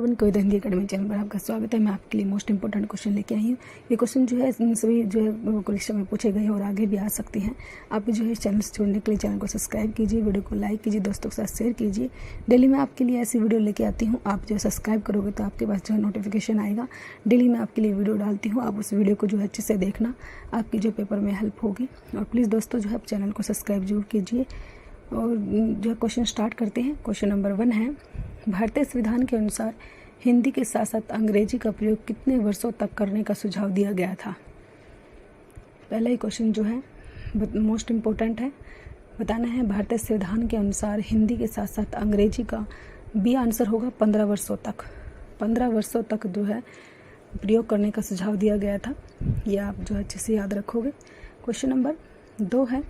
कोई Hindi academy channel पर आपका स्वागत है। मैं आपके लिए मोस्ट इंपॉर्टेंट क्वेश्चन लेके आई हूँ। ये क्वेश्चन जो है सभी जो है परीक्षा में पूछे गए और आगे भी आ सकते हैं। आप जो है चैनल से जुड़ने के लिए चैनल को सब्सक्राइब कीजिए, वीडियो को लाइक कीजिए, दोस्तों के साथ शेयर कीजिए। डेली मैं आपके लिए ऐसी वीडियो लेके आती हूँ। आप जो है सब्सक्राइब करोगे तो आपके पास जो है नोटिफिकेशन आएगा। डेली मैं आपके लिए वीडियो डालती हूँ, आप उस वीडियो को जो है अच्छे से देखना, आपकी जो पेपर में हेल्प होगी। और प्लीज़ दोस्तों जो है आप चैनल को सब्सक्राइब जरूर कीजिए। और जो है क्वेश्चन स्टार्ट करते हैं। क्वेश्चन नंबर 1 है, भारतीय संविधान के अनुसार हिंदी के साथ साथ अंग्रेजी का प्रयोग कितने वर्षों तक करने का सुझाव दिया गया था। पहला ही क्वेश्चन जो है मोस्ट इम्पोर्टेंट है, बताना है भारतीय संविधान के अनुसार हिंदी के साथ साथ अंग्रेजी का बी आंसर होगा 15 वर्षों तक। 15 वर्षों तक जो है प्रयोग करने का सुझाव दिया गया था। ये आप जो है अच्छे से याद रखोगे। क्वेश्चन नंबर 2 है,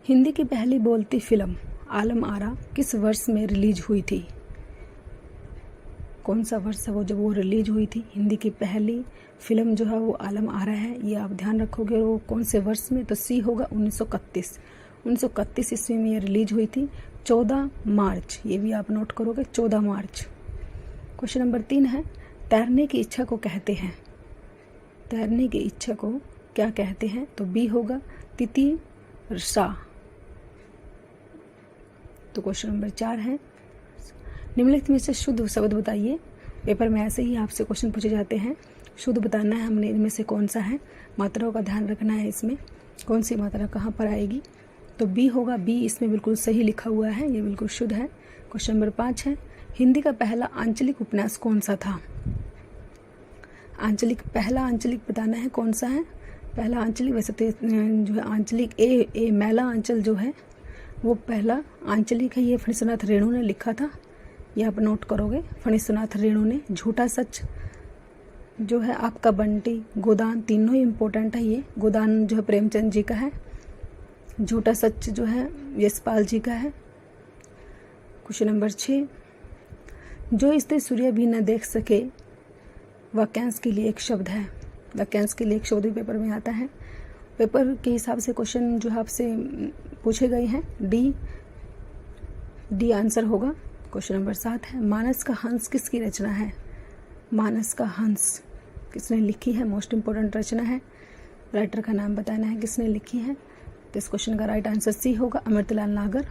हिंदी की पहली बोलती फिल्म आलम आरा किस वर्ष में रिलीज हुई थी। कौन सा वर्ष है वो जब वो रिलीज हुई थी। हिंदी की पहली फिल्म जो है वो आलम आरा है, ये आप ध्यान रखोगे। वो कौन से वर्ष में, तो सी होगा 1931। 1931 ईस्वी में ये रिलीज हुई थी, 14 मार्च। ये भी आप नोट करोगे, 14 मार्च। क्वेश्चन नंबर 3 है, तैरने की इच्छा को कहते हैं। तैरने की इच्छा को क्या कहते हैं, तो बी होगा तितिक्षा। तो क्वेश्चन नंबर 4 है, निम्नलिखित में से शुद्ध शब्द बताइए। पेपर में ऐसे ही आपसे क्वेश्चन पूछे जाते हैं, शुद्ध बताना है हमने। इनमें से कौन सा है, मात्राओं का ध्यान रखना है, इसमें कौन सी मात्रा कहाँ पर आएगी। तो बी होगा, बी इसमें बिल्कुल सही लिखा हुआ है, ये बिल्कुल शुद्ध है। क्वेश्चन नंबर 5 है, हिंदी का पहला आंचलिक उपन्यास कौन सा था। पहला आंचलिक बताना है कौन सा है। पहला आंचलिक वैसे तो जो है आंचलिक ए मैला आंचल जो है वो पहला आंचलिक है। ये फणीश्वरनाथ रेणु ने लिखा था, ये आप नोट करोगे। फणीश्वरनाथ रेणु ने। झूठा सच जो है आपका बंटी, गोदान, तीनों ही इम्पोर्टेंट है। ये गोदान जो है प्रेमचंद जी का है, झूठा सच जो है यशपाल जी का है। क्वेश्चन नंबर 6, जो स्त्री सूर्य भी न देख सके वाक्यांश के लिए एक शब्द है। वाक्यांश के लिए एक शब्द भी पेपर में आता है। पेपर के हिसाब से क्वेश्चन जो है आपसे पूछे गए हैं, डी आंसर होगा। क्वेश्चन नंबर 7 है, मानस का हंस किसकी रचना है। मानस का हंस किसने लिखी है, मोस्ट इंपोर्टेंट रचना है। राइटर का नाम बताना है किसने लिखी है। तो इस क्वेश्चन का राइट आंसर सी होगा, अमृतलाल नागर।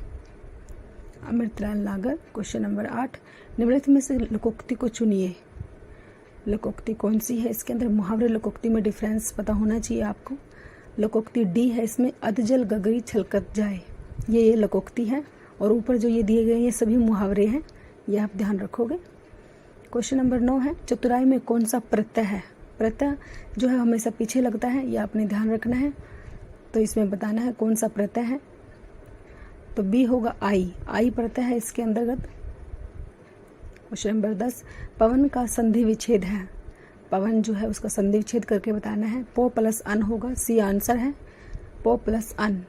अमृतलाल नागर। क्वेश्चन नंबर 8, निम्नलिखित में से लोकोक्ति को चुनिए। लोकोक्ति कौन सी है, इसके अंदर मुहावरे लोकोक्ति में डिफरेंस पता होना चाहिए आपको। लोकोक्ति डी है, इसमें अधजल गगरी छलकत जाए, ये लोकोक्ति है। और ऊपर जो ये दिए गए ये सभी मुहावरे हैं, ये आप ध्यान रखोगे। क्वेश्चन नंबर 9 है, चतुराई में कौन सा प्रत्यय है। प्रत्यय जो है हमेशा पीछे लगता है, ये आपने ध्यान रखना है। तो इसमें बताना है कौन सा प्रत्यय है। तो बी होगा आई। आई प्रत्यय है इसके अंतर्गत। क्वेश्चन नंबर 10, पवन का संधि विच्छेद है। पवन जो है उसका संधि विच्छेद करके बताना है। पो प्लस अन होगा, सी आंसर है, पो प्लस अन।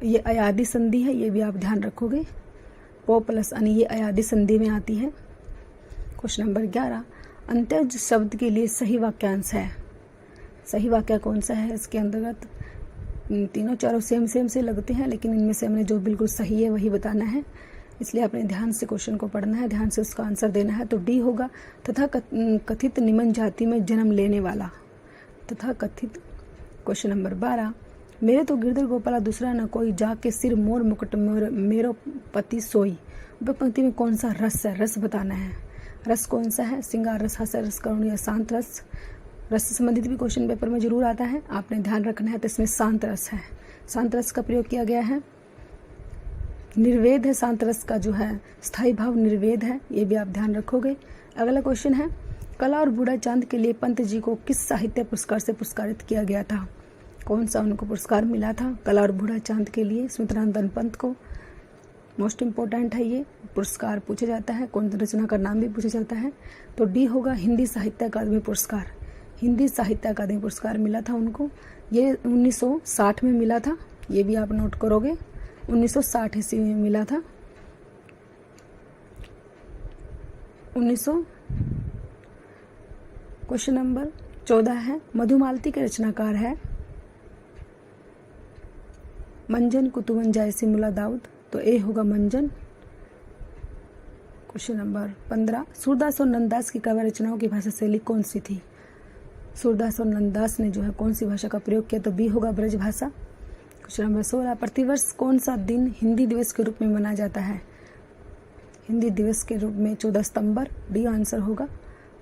ये अयादी संधि है, ये भी आप ध्यान रखोगे। पो प्लस अन ये अयादी संधि में आती है। क्वेश्चन नंबर 11, अंत्यज शब्द के लिए सही वाक्यांश है। सही वाक्य कौन सा है, इसके अंतर्गत तीनों चारों सेम से लगते हैं, लेकिन इनमें से हमने जो बिल्कुल सही है वही बताना है। इसलिए आपने ध्यान से क्वेश्चन को पढ़ना है, ध्यान से उसका आंसर देना है। तो डी होगा, तथा कथित निम्न जाति में जन्म लेने वाला। तथा कथित। क्वेश्चन नंबर 12, मेरे तो गिरधर गोपाला दूसरा न कोई, जाके सिर मोर मुकुट मेरो पति सोई। पंक्ति में कौन सा रस है, रस बताना है। रस कौन सा है, श्रृंगार रस, हास्य रस, करुण या शांत रस। रस से संबंधित भी क्वेश्चन पेपर में जरूर आता है, आपने ध्यान रखना है। तो इसमें शांत रस है, शांत रस का प्रयोग किया गया है। निर्वेद है शांत रस का जो है स्थायी भाव निर्वेद है, ये भी आप ध्यान रखोगे। अगला क्वेश्चन है, कला और बूढ़ा चांद के लिए पंत जी को किस साहित्य पुरस्कार से पुरस्कारित किया गया था। कौन सा उनको पुरस्कार मिला था कला और बूढ़ा चांद के लिए, स्मृतिरंजन पंत को। मोस्ट इम्पोर्टेंट है, ये पुरस्कार पूछा जाता है, कौन रचना का नाम भी पूछा जाता है। तो डी होगा, हिंदी साहित्य अकादमी पुरस्कार। हिंदी साहित्य अकादमी पुरस्कार मिला था उनको, ये 1960 में मिला था, ये भी आप नोट करोगे। 1960 ईस्वी में मिला था। 1900। क्वेश्चन नंबर 14 है, मधुमालती के रचनाकार है मंजन कुतुबन जायसी मुला दाऊद। तो ए होगा मंजन। क्वेश्चन नंबर 15, सूरदास और नंददास की काव्य रचनाओं की भाषा शैली कौन सी थी? सूरदास और नंददास ने जो है कौन सी भाषा का प्रयोग किया? तो बी होगा ब्रज भाषा। क्वेश्चन नंबर 16, प्रतिवर्ष कौन सा दिन हिंदी दिवस के रूप में मनाया जाता है? हिंदी दिवस के रूप में 14 सितंबर, डी आंसर होगा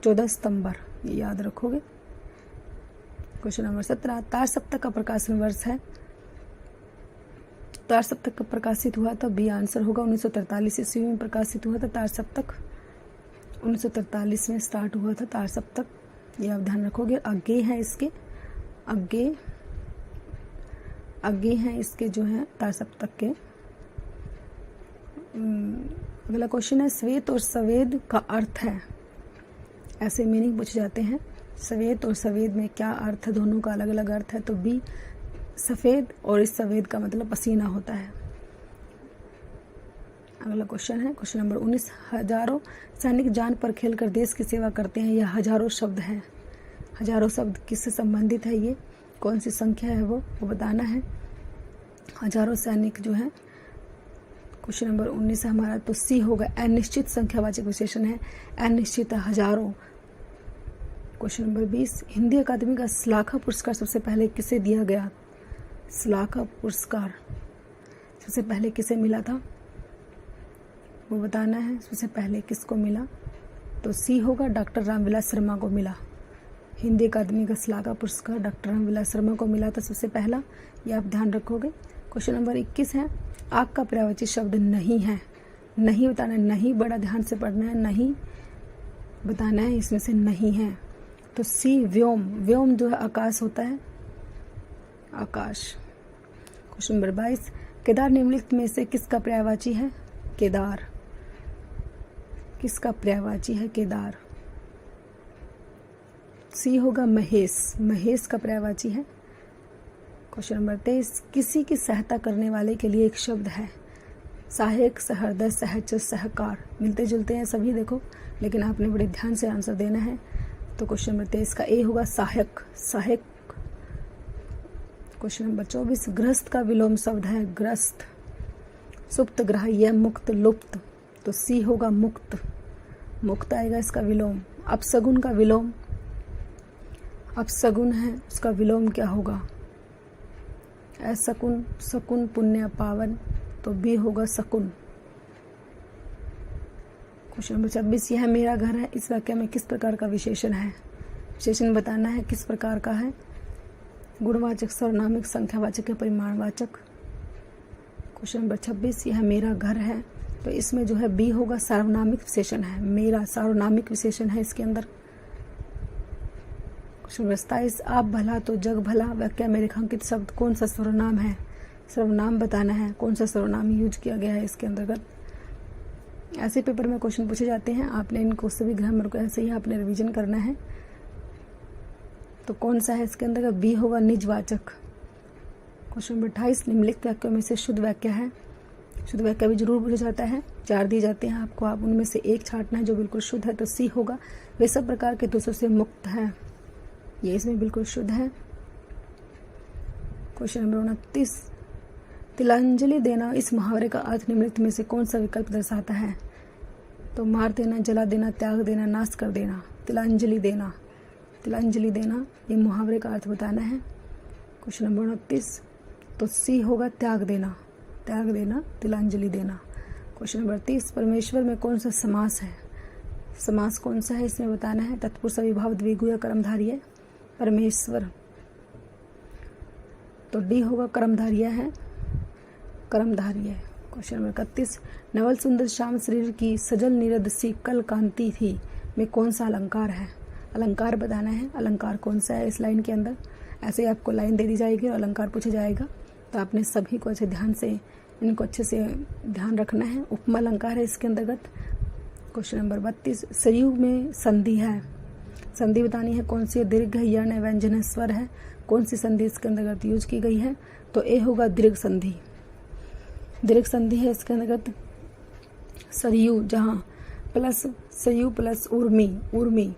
14 सितंबर, ये याद रखोगे। क्वेश्चन नंबर 17, तार सप्तक का प्रकाशन वर्ष है? तार सप्तक का प्रकाशित हुआ तो बी आंसर होगा 1943 ईस्वी में प्रकाशित हुआ था तार सप्तक। 1943 में स्टार्ट हुआ था तार सप्तक, ये आप ध्यान रखोगे। आगे हैं इसके आगे हैं इसके जो है तार सप्तक के। अगला क्वेश्चन है, श्वेत और सफेद का अर्थ है? ऐसे मीनिंग पूछे जाते हैं। सफेद और सफेद में क्या अर्थ है? दोनों का अलग अलग अर्थ है। तो बी सफेद, और इस सफेद का मतलब पसीना होता है। अगला क्वेश्चन है क्वेश्चन नंबर 19, हजारों सैनिक जान पर खेलकर देश की सेवा करते हैं। यह हजारों शब्द है। हजारों शब्द किससे संबंधित है? ये कौन सी संख्या है वो बताना है। हजारों सैनिक जो है क्वेश्चन नंबर 19 है हमारा, तो सी होगा अनिश्चित संख्यावाचक विशेषण है। अनिश्चित हजारों। क्वेश्चन नंबर 20, हिंदी अकादमी का श्लाघा पुरस्कार सबसे पहले किसे दिया गया? श्लाघा पुरस्कार सबसे पहले किसे मिला था वो बताना है। सबसे पहले किसको मिला? तो सी होगा डॉक्टर रामविलास शर्मा को मिला। हिंदी अकादमी का श्लाघा पुरस्कार डॉक्टर रामविलास शर्मा को मिला था सबसे पहला, ये आप ध्यान रखोगे। क्वेश्चन नंबर 21 है, आग का पर्यायवाची शब्द नहीं है। नहीं बताना है, नहीं बड़ा ध्यान से पढ़ना है, नहीं बताना है, इसमें से नहीं है। तो सी व्योम। व्योम जो है आकाश होता है, आकाश। क्वेश्चन नंबर 22, केदार निम्नलिखित में से किसका पर्यायवाची है? केदार किसका पर्यायवाची है? केदार। सी होगा महेश। महेश का पर्यायवाची है। क्वेश्चन नंबर 23, किसी की सहायता करने वाले के लिए एक शब्द है? सहायक, सहृदय, सहचर, सहकार। मिलते जुलते हैं सभी देखो, लेकिन आपने बड़े ध्यान से आंसर देना है। तो क्वेश्चन नंबर 23 का ए होगा सहायक। सहायक। क्वेश्चन नंबर 24, गृहस्थ का विलोम शब्द है ग्रस्त। सुप्त, ग्राह्य, मुक्त, लुप्त। तो सी होगा मुक्त। मुक्त आएगा इसका विलोम। अपशगुन का विलोम, अपशगुन है उसका विलोम क्या होगा? असकुन, सकुन, पुण्य, पावन। तो बी होगा सकुन। क्वेश्चन नंबर 26, यह मेरा घर है, इस वाक्य में किस प्रकार का विशेषण है? विशेषण बताना है किस प्रकार का है। गुणवाचक, सर्वनामिक, संख्यावाचक या परिमाणवाचक। क्वेश्चन नंबर 26, यह मेरा घर है, तो इसमें जो है बी होगा सार्वनामिक विशेषण है। मेरा सार्वनामिक विशेषण है इसके अंदर। क्वेश्चन नंबर 27, आप भला तो जग भला वाक्य में रेखांकित शब्द कौन सा सर्वनाम है? सर्वनाम बताना है, कौन सा सर्वनाम यूज किया गया है इसके अंतर्गत। ऐसे पेपर में क्वेश्चन पूछे जाते हैं, आपने इनको सभी ग्रामर को ऐसे ही आपने रिवीजन करना है। तो कौन सा है इसके अंदर? बी होगा निजवाचक। क्वेश्चन नंबर 28, निम्नलिखित वाक्यों में से शुद्ध वाक्य है? शुद्ध वाक्य भी जरूर पूछा जाता है, 4 दिए जाते हैं आपको, आप उनमें से एक छांटना है जो बिल्कुल शुद्ध है। तो सी होगा वे सब प्रकार के दोषों से मुक्त है, ये इसमें बिल्कुल शुद्ध है। क्वेश्चन नंबर 29, तिलांजलि देना इस मुहावरे का अर्थ निम्नलिखित में से कौन सा विकल्प दर्शाता है? तो मार देना, जला देना, त्याग देना, नाश कर देना। तिलांजलि देना, तिलांजलि देना ये मुहावरे का अर्थ बताना है। क्वेश्चन नंबर 29, तो सी होगा त्याग देना। त्याग देना, तिलांजलि देना। क्वेश्चन नंबर 30, परमेश्वर में कौन सा समास है? समास कौन सा है इसमें बताना है। तत्पुरुष, अविभाव, द्विगु या कर्मधारय? परमेश्वर। तो डी होगा कर्मधारय है, कर्मधारय। क्वेश्चन नंबर 31, नवल सुंदर श्याम शरीर की सजल नीरद सी कल कांति थी में कौन सा अलंकार है? अलंकार बताना है, अलंकार कौन सा है इस लाइन के अंदर। ऐसे ही आपको लाइन दे दी जाएगी और अलंकार पूछा जाएगा, तो आपने सभी को अच्छे ध्यान से इनको अच्छे से ध्यान रखना है। उपमा अलंकार है इसके अंतर्गत। क्वेश्चन नंबर 32, संयुग में संधि है, संधि बतानी है कौन सी? दीर्घ है, यण है, व्यंजन है, स्वर है, कौन सी संधि इसके अंतर्गत यूज की गई है? तो ए होगा दीर्घ संधि। दीर्घ संधि है इसके अंतर्गत सरयू, जहाँ प्लस सरयू प्लस उर्मी, उर्मी।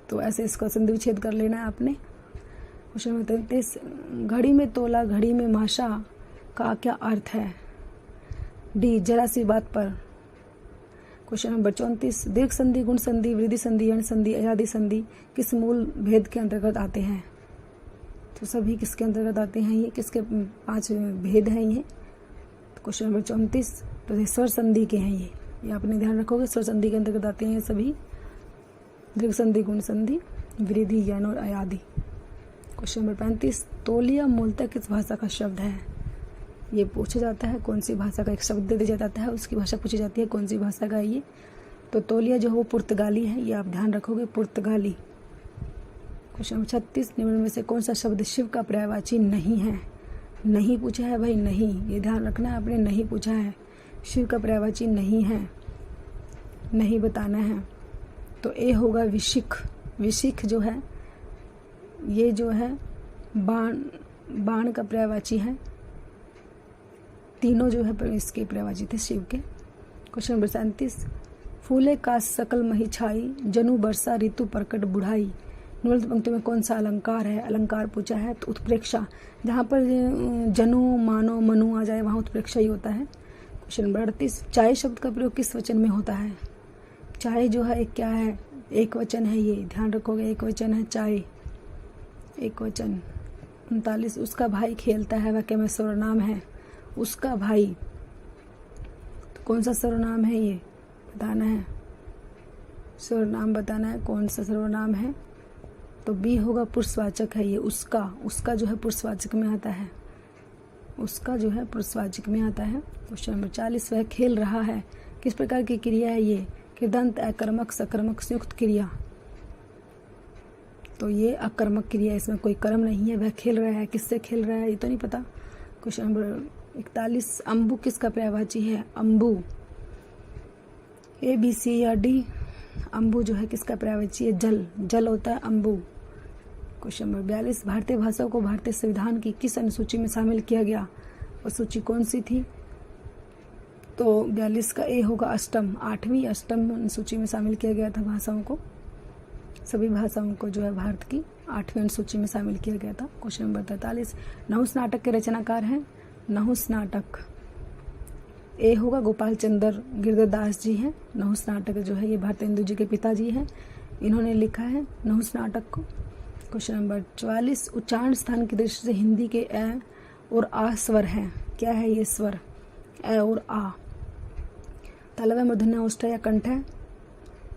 तो ऐसे इसका संधि विच्छेद कर लेना है आपने। क्वेश्चन नंबर 33, घड़ी में तोला घड़ी में माशा का क्या अर्थ है? डी, जरा सी बात पर क्वेश्चन नंबर 34, दीर्घ संधि, गुण संधि, वृद्धि संधि, यण संधि, अयादि संधि किस मूल भेद के अंतर्गत आते हैं? तो सभी किसके अंतर्गत आते हैं? ये किसके 5 भेद हैं ये? क्वेश्चन नंबर 34, तो ये स्वर संधि के हैं। ये आपने ध्यान रखोगे, स्वर संधि के अंतर्गत आते हैं सभी, दीर्घ संधि, गुण संधि, वृद्धि, यण और अयादि। क्वेश्चन नंबर 35, तौलिया मूलतः किस भाषा का शब्द है? ये पूछा जाता है कौन सी भाषा का, एक शब्द दे दिया जाता है, उसकी भाषा पूछी जाती है कौन सी भाषा का है ये। तो तौलिया जो है वो पुर्तगाली है, ये आप ध्यान रखोगे, पुर्तगाली। क्वेश्चन नंबर 36, निम्न में से कौन सा शब्द शिव का पर्यायवाची नहीं है? नहीं पूछा है भाई, नहीं, ये ध्यान रखना है आपने, नहीं पूछा है, शिव का पर्यायवाची नहीं है, नहीं बताना है। तो ए होगा विशिख। विशिख जो है ये जो है बाण का पर्यायवाची है। तीनों जो है इसके पर्यायवाची थे शिव के। क्वेश्चन नंबर 37, फूले का सकल मही छाई, जनु बरसा ऋतु प्रकट बुढ़ाई। निम्नलिखित पंक्ति में कौन सा अलंकार है? अलंकार पूछा है तो उत्प्रेक्षा, जहाँ पर जनु, मानो, मनु आ जाए वहाँ उत्प्रेक्षा ही होता है। क्वेश्चन नंबर 38, चाय शब्द का प्रयोग किस वचन में होता है? चाय जो है एक क्या है? एक वचन है, ये ध्यान रखोगे, एक वचन है चाय, एक वचन। 39, उसका भाई खेलता है, वाक्य में सर्वनाम है, उसका भाई। तो कौन सा सर्वनाम है ये बताना है, सर्वनाम बताना है, कौन सा सर्वनाम है? तो बी होगा पुरुषवाचक है ये, उसका। उसका जो है पुरुषवाचक में आता है, उसका जो है पुरुषवाचक में आता है। क्वेश्चन नंबर 40, वह खेल रहा है, किस प्रकार की क्रिया है ये? कृदंत, अकर्मक, सकर्मक, संयुक्त क्रिया। तो ये अकर्मक क्रिया, इसमें कोई कर्म नहीं है। वह खेल रहा है, किससे खेल रहा है ये तो नहीं पता। क्वेश्चन नंबर 41, अम्बु किसका पर्यायवाची है? अम्बु, ए, बी, सी या डी? अम्बु जो है किसका पर्यायवाची है? जल, जल होता है अम्बु। क्वेश्चन नंबर 42, भारतीय भाषा को भारतीय संविधान की किस अनुसूची में शामिल किया गया? और सूची कौन सी थी? तो 42 का ए होगा अष्टम, 8वीं अष्टम अनुसूची में शामिल किया गया था भाषाओं को, सभी भाषाओं को जो है भारत की 8वीं अनुसूची में शामिल किया गया था। क्वेश्चन नंबर 43, नहुस नाटक के रचनाकार हैं? नहुस नाटक, ए होगा गोपाल चंद्र गिरधरदास जी हैं। नहुस नाटक जो है ये भारतेंदु जी के पिताजी हैं, इन्होंने लिखा है नहुस नाटक को। क्वेश्चन नंबर 44, उच्चारण स्थान की दृष्टि से हिंदी के ए और आ स्वर हैं, क्या है ये स्वर? ए और आ। तालव्य, मूर्धन्य, ओष्ठ या कंठ है?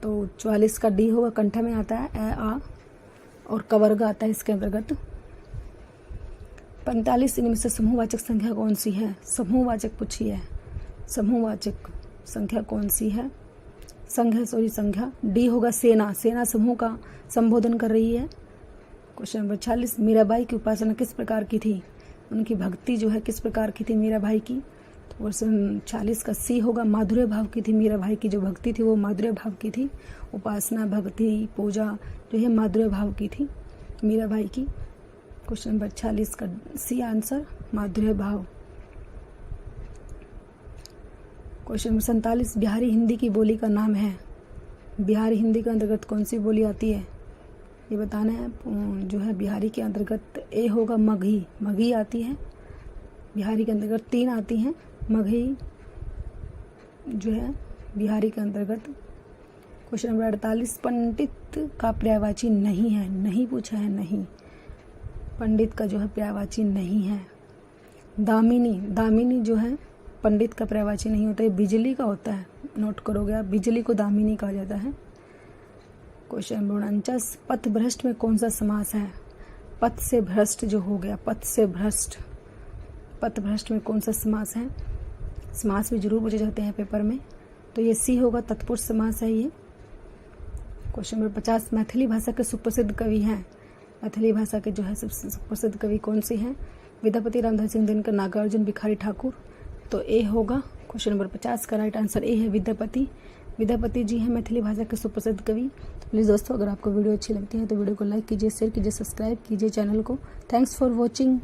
तो 44 का डी होगा, कंठ में आता है ए, आ, और कवर्ग आता है इसके अंतर्गत। 45, इनमें से समूहवाचक संख्या कौन सी है? समूहवाचक पूछी है, समूहवाचक संख्या कौन सी है? संख्या डी होगा सेना, सेना समूह का संबोधन कर रही है। क्वेश्चन नंबर 46, मीराबाई की उपासना किस प्रकार की थी? उनकी भक्ति जो है किस प्रकार की थी मीराबाई की? तो क्वेश्चन 40 का सी होगा, माधुर्य भाव की थी। मीराबाई की जो भक्ति थी वो माधुर्य भाव की थी। उपासना, भक्ति, पूजा जो है माधुर्य भाव की थी मीराबाई की। क्वेश्चन नंबर 46 का सी आंसर, माधुर्य भाव। क्वेश्चन नंबर 47, बिहारी हिंदी की बोली का नाम है? बिहारी हिंदी के अंतर्गत कौन सी बोली आती है ये बताना है। जो है बिहारी के अंतर्गत ए होगा मगही, मगही आती है। बिहारी के अंतर्गत 3 आती हैं, मगही जो है बिहारी के अंतर्गत। क्वेश्चन नंबर 48, पंडित का पर्यायवाची नहीं है? नहीं पूछा है, नहीं, पंडित का जो है पर्यायवाची नहीं है। दामिनी, दामिनी जो है पंडित का पर्यायवाची नहीं होता है, बिजली का होता है, नोट करोगे आप, बिजली को दामिनी कहा जाता है। क्वेश्चन नंबर 49, पथ भ्रष्ट में कौन सा समास है? पथ से भ्रष्ट जो हो गया, पथ से भ्रष्ट, पथ भ्रष्ट में कौन सा समास है? समास भी जरूर पूछे जाते हैं पेपर में, तो ये सी होगा, तत्पुरुष समास है ये। क्वेश्चन नंबर 50, मैथिली भाषा के सुप्रसिद्ध कवि हैं? मैथिली भाषा के जो है सबसे सुप्रसिद्ध कवि कौन से हैं? विद्यापति, रामधारी सिंह दिनकर, नागार्जुन, भिखारी ठाकुर। तो ए होगा क्वेश्चन नंबर 50 का राइट आंसर ए है, विद्यापति। विद्यापति जी हैं मैथिली भाषा के सुप्रसिद्ध कवि। तो प्लीज़ दोस्तों, अगर आपको वीडियो अच्छी लगती है तो वीडियो को लाइक कीजिए, शेयर कीजिए, सब्सक्राइब कीजिए चैनल को। Thanks for watching.